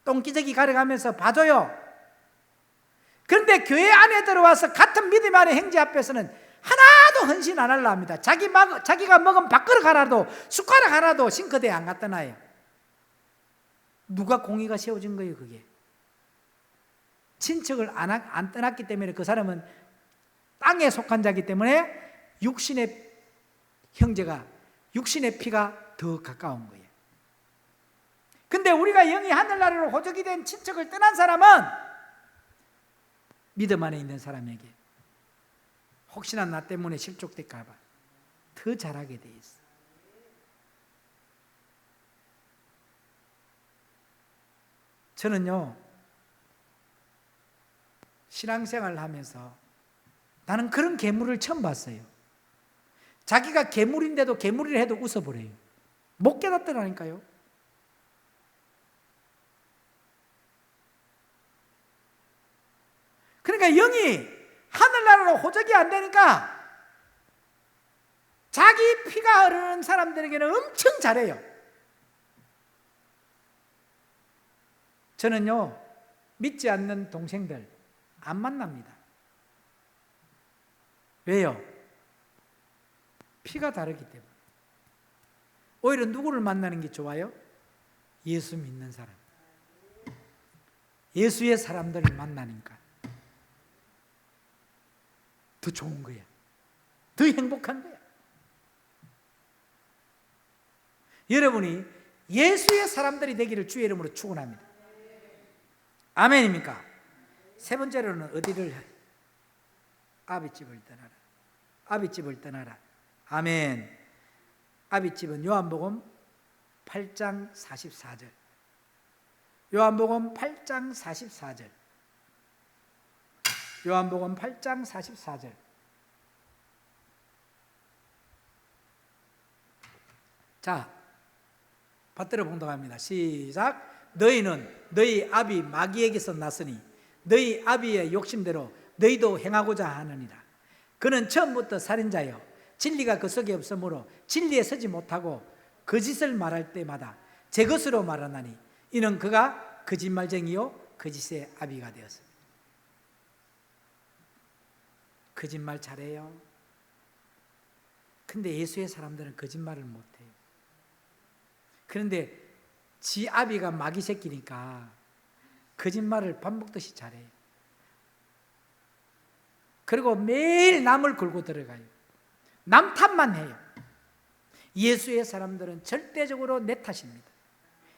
똥기저귀 가려가면서 봐줘요. 그런데 교회 안에 들어와서 같은 믿음 안의 형제 앞에서는 하나도 헌신 안 하려 합니다. 자기가 먹은 밥그릇 하나도 숟가락 하나도 싱크대에 안 갖다 놔요. 누가 공의가 세워진 거예요 그게? 친척을 안 떠났기 때문에 그 사람은 땅에 속한 자이기 때문에 육신의 형제가 육신의 피가 더 가까운 거예요. 근데 우리가 영이 하늘나라로 호적이 된 친척을 떠난 사람은 믿음 안에 있는 사람에게 혹시나 나 때문에 실족될까 봐 더 잘하게 돼 있어. 저는요 신앙생활을 하면서 나는 그런 괴물을 처음 봤어요. 자기가 괴물인데도 괴물이라 해도 웃어버려요. 못 깨닫더라니까요. 그러니까 영이 하늘나라로 호적이 안 되니까 자기 피가 흐르는 사람들에게는 엄청 잘해요. 저는요 믿지 않는 동생들 안 만납니다. 왜요? 피가 다르기 때문에. 오히려 누구를 만나는 게 좋아요? 예수 믿는 사람, 예수의 사람들을 만나니까 더 좋은 거야. 더 행복한 거야. 여러분이 예수의 사람들이 되기를 주의 이름으로 축원합니다. 아멘입니까? 세 번째로는 어디를? 아비집을 떠나라. 아비집을 떠나라. 아멘. 아비집은 요한복음 8장 44절. 요한복음 8장 44절. 요한복음 8장 44절. 자, 받들어 봉독합니다. 시작. 너희는 너희 아비 마귀에게서 났으니 너희 아비의 욕심대로 너희도 행하고자 하느니라. 그는 처음부터 살인자요 진리가 그 속에 없으므로 진리에 서지 못하고 거짓을 말할 때마다 제 것으로 말하나니 이는 그가 거짓말쟁이요 거짓의 아비가 되었습니다. 거짓말 잘해요. 근데 예수의 사람들은 거짓말을 못해요. 그런데 지 아비가 마귀 새끼니까 거짓말을 밥 먹듯이 잘해요. 그리고 매일 남을 걸고 들어가요. 남 탓만 해요. 예수의 사람들은 절대적으로 내 탓입니다.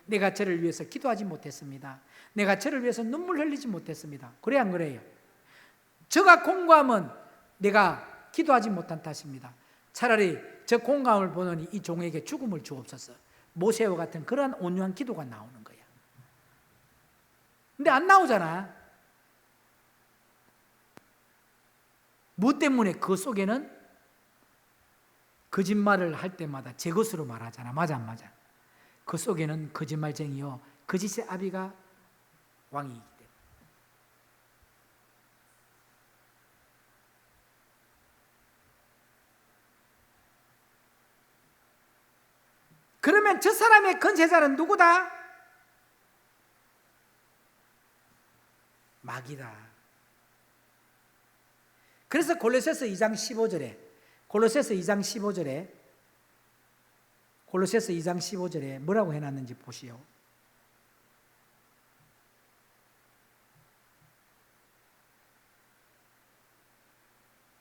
내가 저를 위해서 기도하지 못했습니다. 내가 저를 위해서 눈물 흘리지 못했습니다. 그래 안 그래요? 저가 공고하면 내가 기도하지 못한 탓입니다. 차라리 저 공감을 보느니 이 종에게 죽음을 주옵소서. 모세와 같은 그러한 온유한 기도가 나오는 거야. 근데 안 나오잖아. 뭐 때문에? 그 속에는 거짓말을 할 때마다 제 것으로 말하잖아. 맞아 안 맞아? 그 속에는 거짓말쟁이요 거짓의 아비가 왕이기 때문에. 그러면 저 사람의 건세자는 누구다? 마귀다. 그래서 골로새서 2장 15절에 골로새서 2장 15절에 뭐라고 해놨는지 보시오.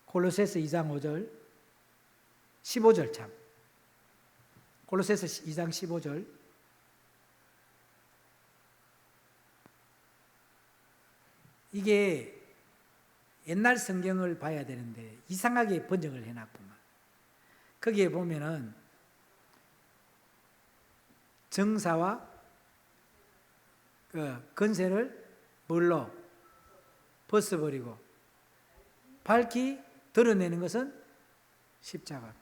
골로새서 2장 5절 15절 참 골로새서 2장 15절 이게 옛날 성경을 봐야 되는데 이상하게 번역을 해놨구만. 거기에 보면은 정사와 그 건세를 뭘로 벗어버리고 밝히 드러내는 것은 십자가.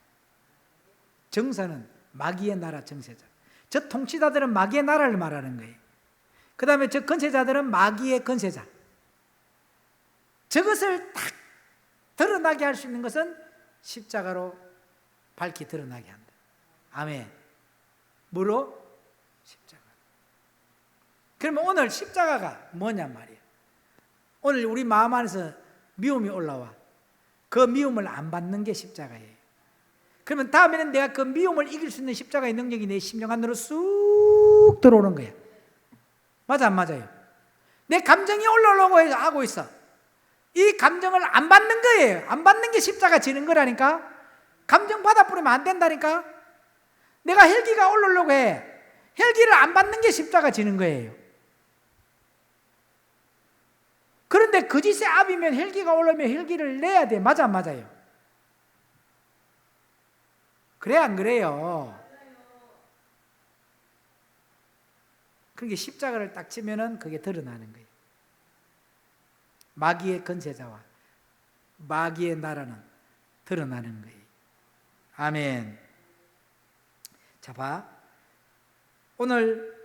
정사는 마귀의 나라 정세자. 저 통치자들은 마귀의 나라를 말하는 거예요. 그 다음에 저 건세자들은 마귀의 건세자. 저것을 딱 드러나게 할 수 있는 것은 십자가로 밝히 드러나게 한다. 아멘. 뭐로? 십자가. 그러면 오늘 십자가가 뭐냔 말이에요. 오늘 우리 마음 안에서 미움이 올라와. 그 미움을 안 받는 게 십자가예요. 그러면 다음에는 내가 그 미움을 이길 수 있는 십자가의 능력이 내 심령 안으로 쑥 들어오는 거야. 맞아 안 맞아요? 내 감정이 올라오려고 하고 있어. 이 감정을 안 받는 거예요. 안 받는 게 십자가 지는 거라니까. 감정 받아버리면 안 된다니까. 내가 혈기가 올라오려고 해. 혈기를 안 받는 게 십자가 지는 거예요. 그런데 거짓의 압이면 혈기가 올라오면 혈기를 내야 돼. 맞아 안 맞아요? 그래 안 그래요? 그게 십자가를 딱 치면은 그게 드러나는 거예요. 마귀의 건세자와 마귀의 나라는 드러나는 거예요. 아멘. 자, 봐. 오늘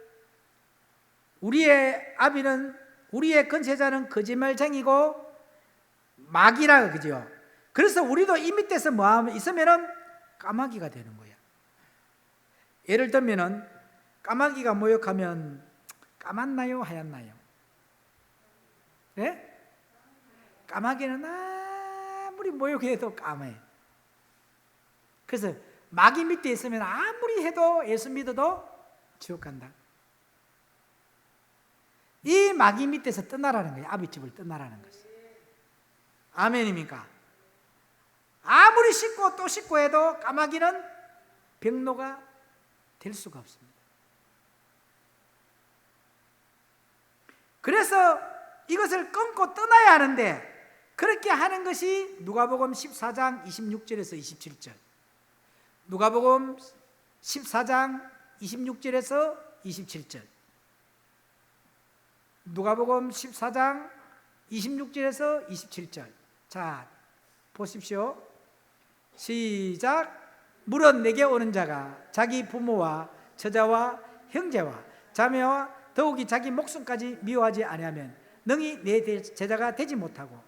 우리의 아비는, 우리의 건세자는 거짓말쟁이고 마귀라 그죠? 그래서 우리도 이 밑에서 뭐 있으면은 까마귀가 되는 거야. 예를 들면은 까마귀가 모욕하면 까맣나요? 하얗나요? 네? 까마귀는 아무리 모욕해도 까매. 그래서 마귀 밑에 있으면 아무리 해도 예수 믿어도 지옥 간다. 이 마귀 밑에서 떠나라는 거예요. 아비집을 떠나라는 것이. 아멘입니까? 아무리 씻고 또 씻고 해도 까마귀는 병로가 될 수가 없습니다. 그래서 이것을 끊고 떠나야 하는데, 그렇게 하는 것이 누가복음 14장 26절에서 27절, 누가복음 14장 26절에서 27절, 누가복음 14장 26절에서 27절. 자, 보십시오. 시작. 물은 내게 오는 자가 자기 부모와 처자와 형제와 자매와 더욱이 자기 목숨까지 미워하지 아니하면 능히 내 제자가 되지 못하고,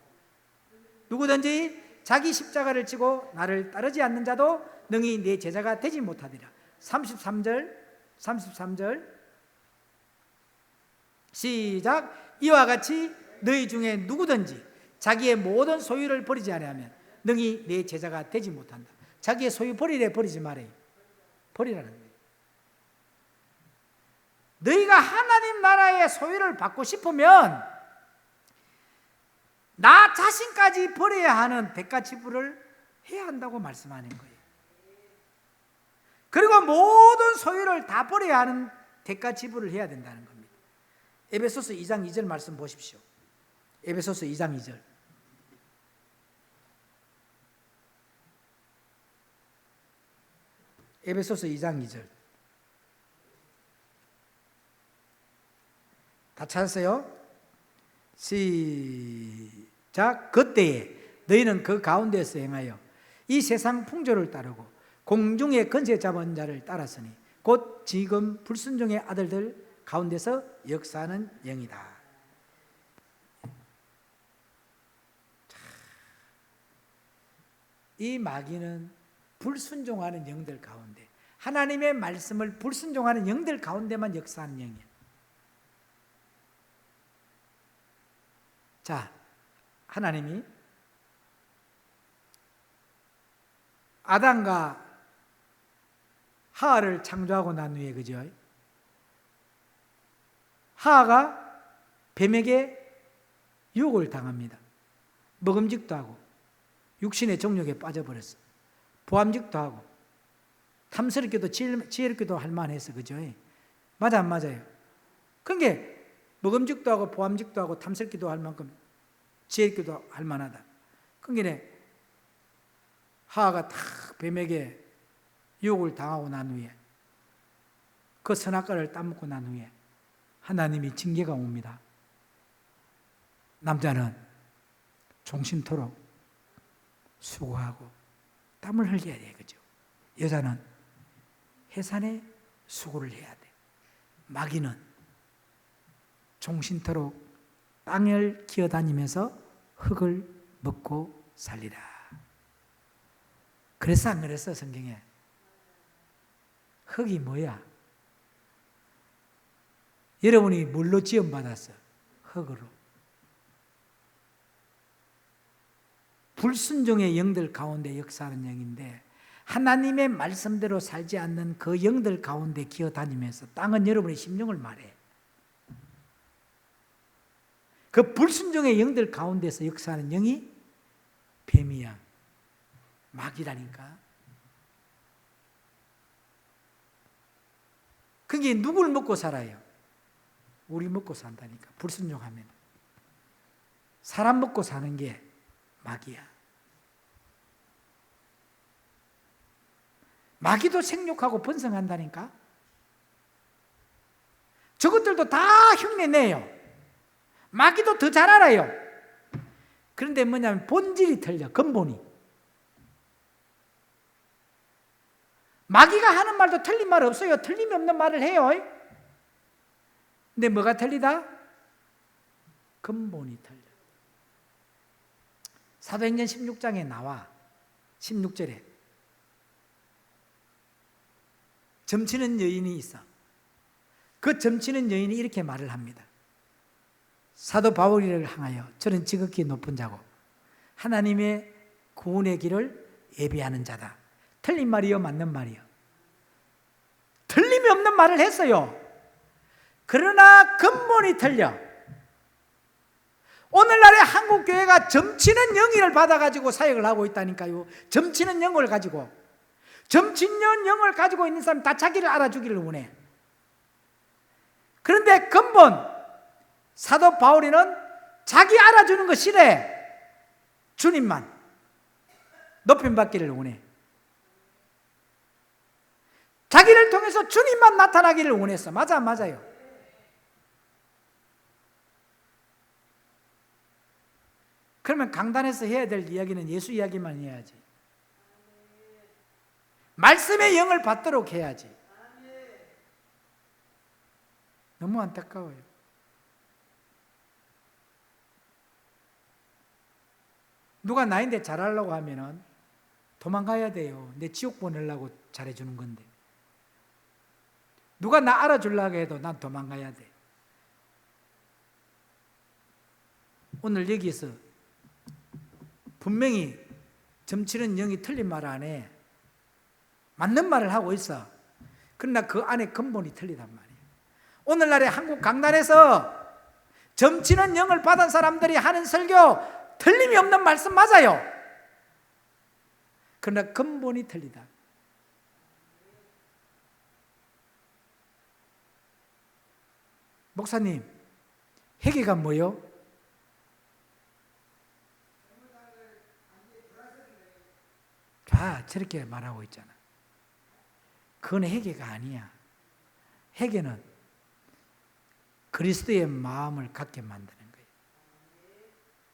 누구든지 자기 십자가를 지고 나를 따르지 않는 자도 능히 내 제자가 되지 못하리라. 33절 시작. 이와 같이 너희 중에 누구든지 자기의 모든 소유를 버리지 아니하면 능히 내 제자가 되지 못한다. 자기의 소유 버리래. 버리지 말아요. 버리라는 거예요. 너희가 하나님 나라의 소유를 받고 싶으면 나 자신까지 버려야 하는 대가 지불을 해야 한다고 말씀하는 거예요. 그리고 모든 소유를 다 버려야 하는 대가 지불을 해야 된다는 겁니다. 에베소서 2장 2절 말씀 보십시오. 에베소서 2장 2절. 에베소서 2장 2절. 다 찾았어요? 시작. 그때에 너희는 그 가운데서 행하여 이 세상 풍조를 따르고 공중의 건세 잡은 자를 따랐으니 곧 지금 불순종의 아들들 가운데서 역사하는 영이다. 이 마귀는 불순종하는 영들 가운데, 하나님의 말씀을 불순종하는 영들 가운데만 역사하는 영이야. 자, 하나님이 아담과 하와를 창조하고 난 후에, 그죠? 하와가 뱀에게 유혹을 당합니다. 먹음직도 하고 육신의 정욕에 빠져버렸어. 보암직도 하고 탐스럽게도 지혜롭게도 할 만해서, 그죠? 맞아 안 맞아요? 그게 먹음직도 하고 보암직도 하고 탐스럽기도 할 만큼 지혜롭기도 할 만하다. 그게 하와가 탁 뱀에게 유혹을 당하고 난 후에, 그 선악과를 따먹고 난 후에 하나님이 징계가 옵니다. 남자는 종신토록 수고하고 땀을 흘려야 돼, 그죠? 여자는 해산에 수고를 해야 돼. 마귀는 종신토록 땅을 기어다니면서 흙을 먹고 살리라. 그래서 안 그랬어, 성경에? 흙이 뭐야? 여러분이 뭘로 지음받았어? 흙으로. 불순종의 영들 가운데 역사하는 영인데 하나님의 말씀대로 살지 않는 그 영들 가운데 기어다니면서 땅은 여러분의 심령을 말해. 그 불순종의 영들 가운데서 역사하는 영이 뱀이야. 마귀라니까. 그게 누굴 먹고 살아요? 우리 먹고 산다니까. 불순종하면. 사람 먹고 사는 게 마귀야. 마귀도 생육하고 번성한다니까. 저것들도 다 흉내내요. 마귀도 더 잘 알아요. 그런데 뭐냐면 본질이 틀려. 근본이. 마귀가 하는 말도 틀린 말 없어요. 틀림이 없는 말을 해요. 근데 뭐가 틀리다? 근본이 틀려. 사도행전 16장에 나와. 16절에 점치는 여인이 있어. 그 점치는 여인이 이렇게 말을 합니다. 사도 바울이를 향하여 저는 지극히 높은 자고 하나님의 구원의 길을 예비하는 자다. 틀린 말이요, 맞는 말이요? 틀림이 없는 말을 했어요. 그러나 근본이 틀려. 오늘날의 한국교회가 점치는 영을 받아가지고 사역을 하고 있다니까요. 점치는 영을 가지고. 점치는 영을 가지고 있는 사람이 다 자기를 알아주기를 원해. 그런데 근본 사도 바울이는 자기 알아주는 거 싫어해. 주님만 높임받기를 원해. 자기를 통해서 주님만 나타나기를 원했어. 맞아, 맞아요. 그러면 강단에서 해야 될 이야기는 예수 이야기만 해야지. 말씀의 영을 받도록 해야지. 너무 안타까워요. 누가 나인데 잘하려고 하면은 도망가야 돼요. 내 지옥 보내려고 잘해주는 건데. 누가 나 알아주려고 해도 난 도망가야 돼. 오늘 여기서 분명히 점치는 영이 틀린 말 안 해. 맞는 말을 하고 있어. 그러나 그 안에 근본이 틀리단 말이에요. 오늘날의 한국 강단에서 점치는 영을 받은 사람들이 하는 설교 틀림이 없는 말씀 맞아요. 그러나 근본이 틀리다. 목사님, 회개가 뭐요? 자, 저렇게 말하고 있잖아. 그건 회개가 아니야. 회개는 그리스도의 마음을 갖게 만드는 거예요.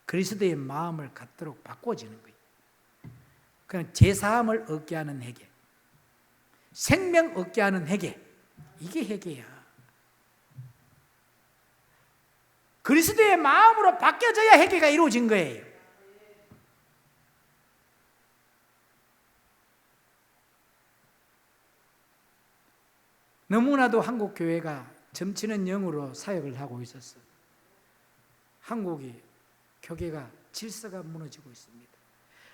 그리스도의 마음을 갖도록 바꿔지는 거예요. 그냥 제사함을 얻게 하는 회개, 생명 얻게 하는 회개, 이게 회개야. 그리스도의 마음으로 바뀌어져야 회개가 이루어진 거예요. 너무나도 한국 교회가 점치는 영으로 사역을 하고 있었어. 한국이 교계가 질서가 무너지고 있습니다.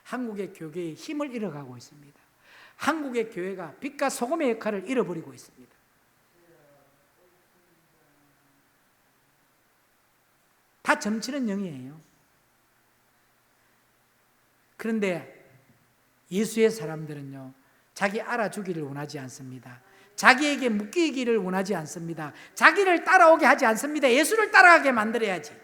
한국의 교계의 힘을 잃어가고 있습니다. 한국의 교회가 빛과 소금의 역할을 잃어버리고 있습니다. 다 점치는 영이에요. 그런데 예수의 사람들은요, 자기 알아주기를 원하지 않습니다. 자기에게 묶이기를 원하지 않습니다. 자기를 따라오게 하지 않습니다. 예수를 따라가게 만들어야지.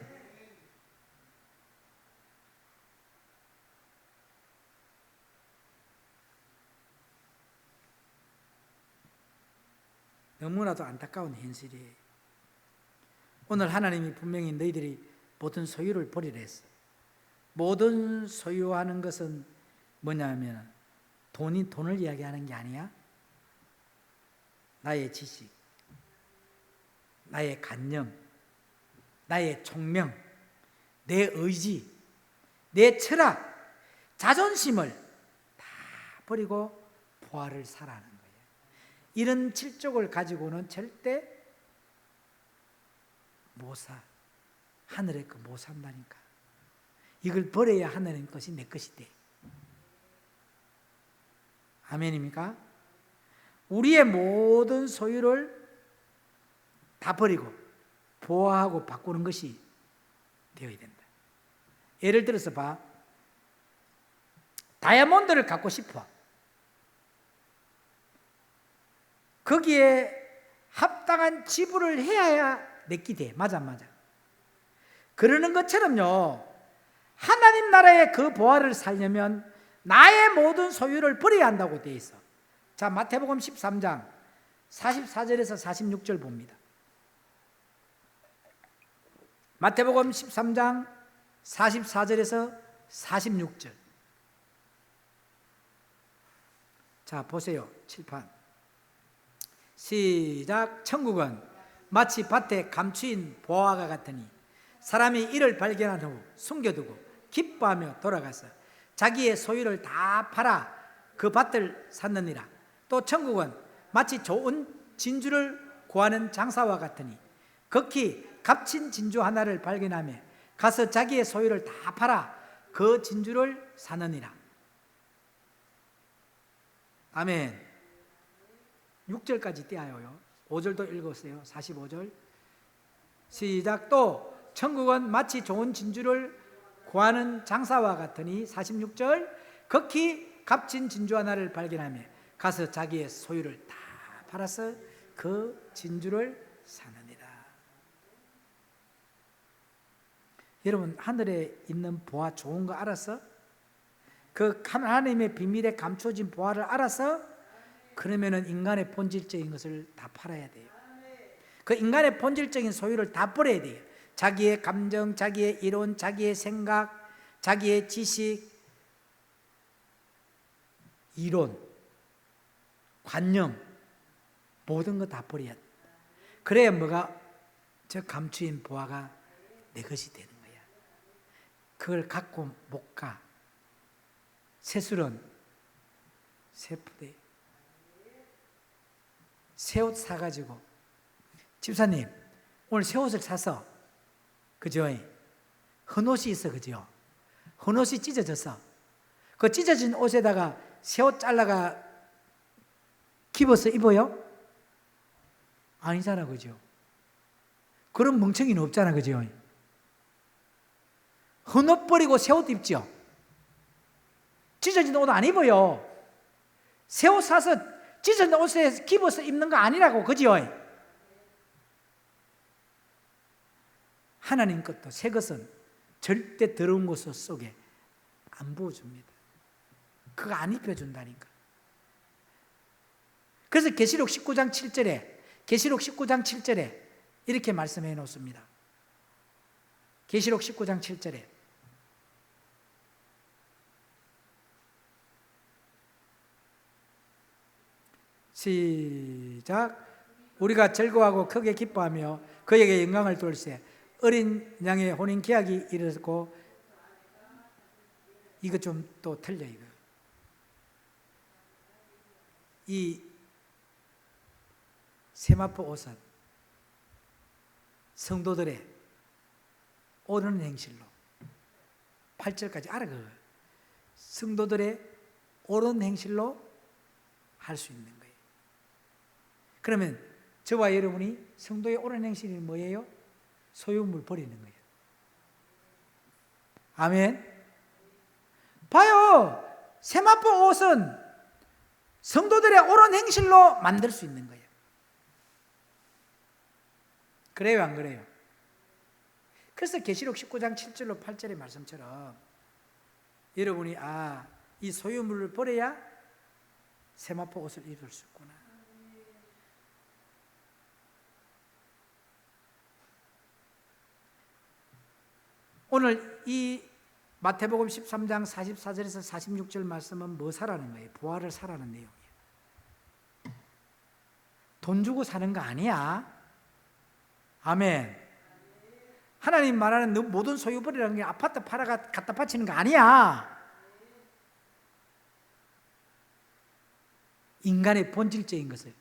너무나도 안타까운 현실이에요. 오늘 하나님이 분명히 너희들이 모든 소유를 버리라 했어. 모든 소유하는 것은 뭐냐면 돈을 이야기하는 게 아니야. 나의 지식, 나의 간념, 나의 총명, 내 의지, 내 철학, 자존심을 다 버리고 보화를 사라는 거예요. 이런 칠족을 가지고는 절대 못 사. 하늘의 거 못 산다니까. 이걸 버려야 하늘의 것이 내 것이 돼. 아멘입니까? 우리의 모든 소유를 다 버리고 보호하고 바꾸는 것이 되어야 된다. 예를 들어서 봐. 다이아몬드를 갖고 싶어. 거기에 합당한 지불을 해야 내게 돼. 맞아, 맞아. 그러는 것처럼요, 하나님 나라의 그 보화를 살려면 나의 모든 소유를 버려야 한다고 되어 있어. 자, 마태복음 13장 44절에서 46절 봅니다. 마태복음 13장 44절에서 46절. 자, 보세요. 칠판. 시작. 천국은 마치 밭에 감추인 보화가 같으니 사람이 이를 발견한 후 숨겨두고 기뻐하며 돌아가서 자기의 소유를 다 팔아 그 밭을 샀느니라. 또 천국은 마치 좋은 진주를 구하는 장사와 같으니 극히 값진 진주 하나를 발견하며 가서 자기의 소유를 다 팔아 그 진주를 사느니라. 아멘. 6절까지 떼어요. 5절도 읽었어요. 45절. 시작. 또 천국은 마치 좋은 진주를 구하는 장사와 같으니 46절. 극히 값진 진주 하나를 발견하며 가서 자기의 소유를 다 팔아서 그 진주를 사느니라. 여러분, 하늘에 있는 보화 좋은 거 알았어? 그 하나님의 비밀에 감춰진 보화를 알아서 그러면은 인간의 본질적인 것을 다 팔아야 돼요. 그 인간의 본질적인 소유를 다 버려야 돼요. 자기의 감정, 자기의 이론, 자기의 생각, 자기의 지식, 이론, 관념, 모든 거 다 버려야 돼. 그래야 뭐가 저 감추인 보화가 내 것이 되는 거야. 그걸 갖고 못 가. 새술은 새 푸대, 새 옷 사가지고, 집사님 오늘 새 옷을 사서, 그죠? 헌옷이 있어, 그죠? 헌옷이 찢어졌어. 그 찢어진 옷에다가 새 옷 잘라가 입어서 입어요? 아니잖아, 그죠? 그런 멍청이는 없잖아, 그죠? 헌옷 버리고 새 옷 입죠? 찢어진 옷 안 입어요. 새 옷 사서 찢어진 옷에 입어서 입는 거 아니라고, 그죠? 하나님 것도 새 것은 절대 더러운 곳 속에 안 부어줍니다. 그거 안 입혀준다니까. 그래서 계시록 19장 7절에 이렇게 말씀해 놓습니다. 계시록 19장 7절에 시작. 우리가 즐거워하고 크게 기뻐하며 그에게 영광을 돌세 어린 양의 혼인 계약이 이르렀고, 이거 좀 또 틀려. 이거 이 세마포 옷은 성도들의 옳은 행실로, 8절까지 알아. 그 성도들의 옳은 행실로 할 수 있는 거예요. 그러면 저와 여러분이 성도의 옳은 행실이 뭐예요? 소유물 버리는 거예요. 아멘. 봐요. 세마포 옷은 성도들의 옳은 행실로 만들 수 있는 거예요. 그래요, 안 그래요? 그래서 계시록 19장 7절로 8절의 말씀처럼 여러분이 이 소유물을 버려야 세마포 옷을 입을 수 있구나. 오늘 이 마태복음 13장 44절에서 46절 말씀은 뭐 사라는 거예요? 보화를 사라는 내용이에요. 돈 주고 사는 거 아니야. 아멘. 하나님 말하는 모든 소유물이라는 게 아파트 팔아가 갖다 바치는 거 아니야. 인간의 본질적인 것을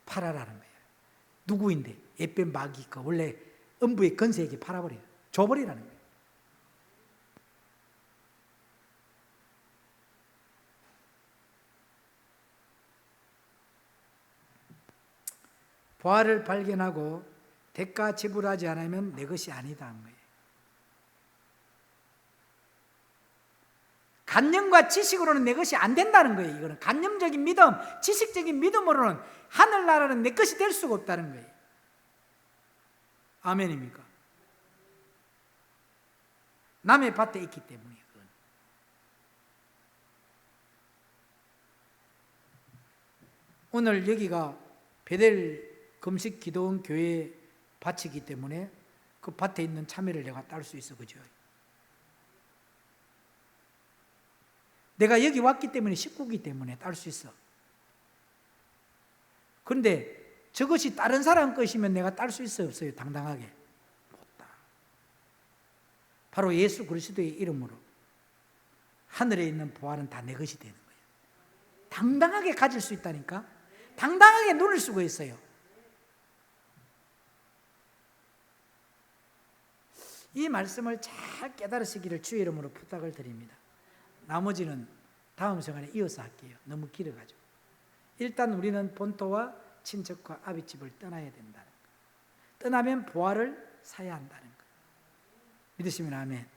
팔아라는 거예요. 누구인데? 에벤 마귀가 원래 음부의 건세에게 팔아버려요. 줘버리라는 거예요. 부활을 발견하고 대가 지불하지 않으면 내 것이 아니다 한 거예요. 관념과 지식으로는 내 것이 안 된다는 거예요. 이거는 관념적인 믿음, 지식적인 믿음으로는 하늘나라는 내 것이 될 수가 없다는 거예요. 아멘입니까? 남의 밭에 있기 때문에. 그건. 오늘 여기가 베델 금식 기도원 교회 밭이기 때문에 그 밭에 있는 참외를 내가 딸 수 있어. 그죠? 내가 여기 왔기 때문에 식구기 때문에 딸 수 있어. 그런데 저것이 다른 사람 것이면 내가 딸 수 있어요, 없어요? 당당하게 못 따. 바로 예수 그리스도의 이름으로 하늘에 있는 부활은 다 내 것이 되는 거예요. 당당하게 가질 수 있다니까. 당당하게 눈을 쓰고 있어요. 이 말씀을 잘 깨달으시기를 주의 이름으로 부탁을 드립니다. 나머지는 다음 시간에 이어서 할게요. 너무 길어가지고. 일단 우리는 본토와 친척과 아비집을 떠나야 된다는 거. 떠나면 부활을 사야 한다는 거. 믿으시면 아멘.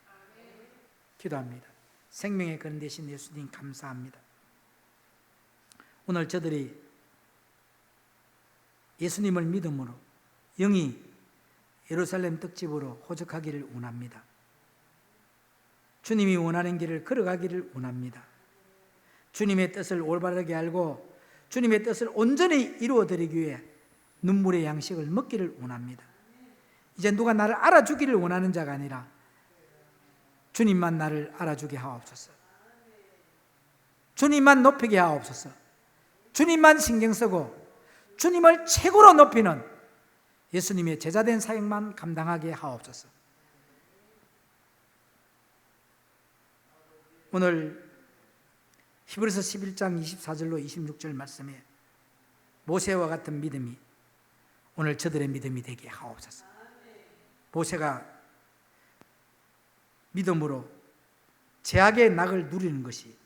기도합니다. 생명의 근원 되신 예수님 감사합니다. 오늘 저들이 예수님을 믿음으로 영이 예루살렘 떡집으로 호적하기를 원합니다. 주님이 원하는 길을 걸어가기를 원합니다. 주님의 뜻을 올바르게 알고 주님의 뜻을 온전히 이루어드리기 위해 눈물의 양식을 먹기를 원합니다. 이제 누가 나를 알아주기를 원하는 자가 아니라 주님만 나를 알아주게 하옵소서. 주님만 높이게 하옵소서. 주님만 신경 쓰고 주님을 최고로 높이는 예수님의 제자된 사역만 감당하게 하옵소서. 오늘 히브리서 11장 24절로 26절 말씀에 모세와 같은 믿음이 오늘 저들의 믿음이 되게 하옵소서. 모세가 믿음으로 제약의 낙을 누리는 것이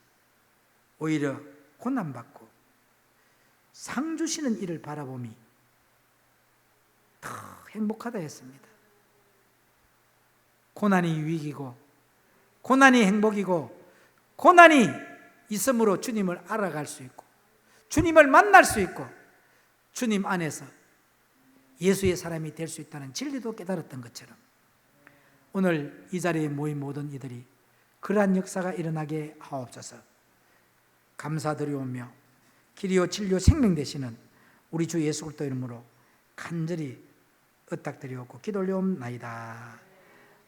오히려 고난받고 상 주시는 이를 바라보니 더 행복하다 했습니다. 고난이 유익이고 고난이 행복이고 고난이 있음으로 주님을 알아갈 수 있고 주님을 만날 수 있고 주님 안에서 예수의 사람이 될 수 있다는 진리도 깨달았던 것처럼 오늘 이 자리에 모인 모든 이들이 그러한 역사가 일어나게 하옵소서. 감사드리오며 길이요 진리요 생명 되시는 우리 주 예수 그리스도 이름으로 간절히 의탁드리옵고 기도 올려옵나이다.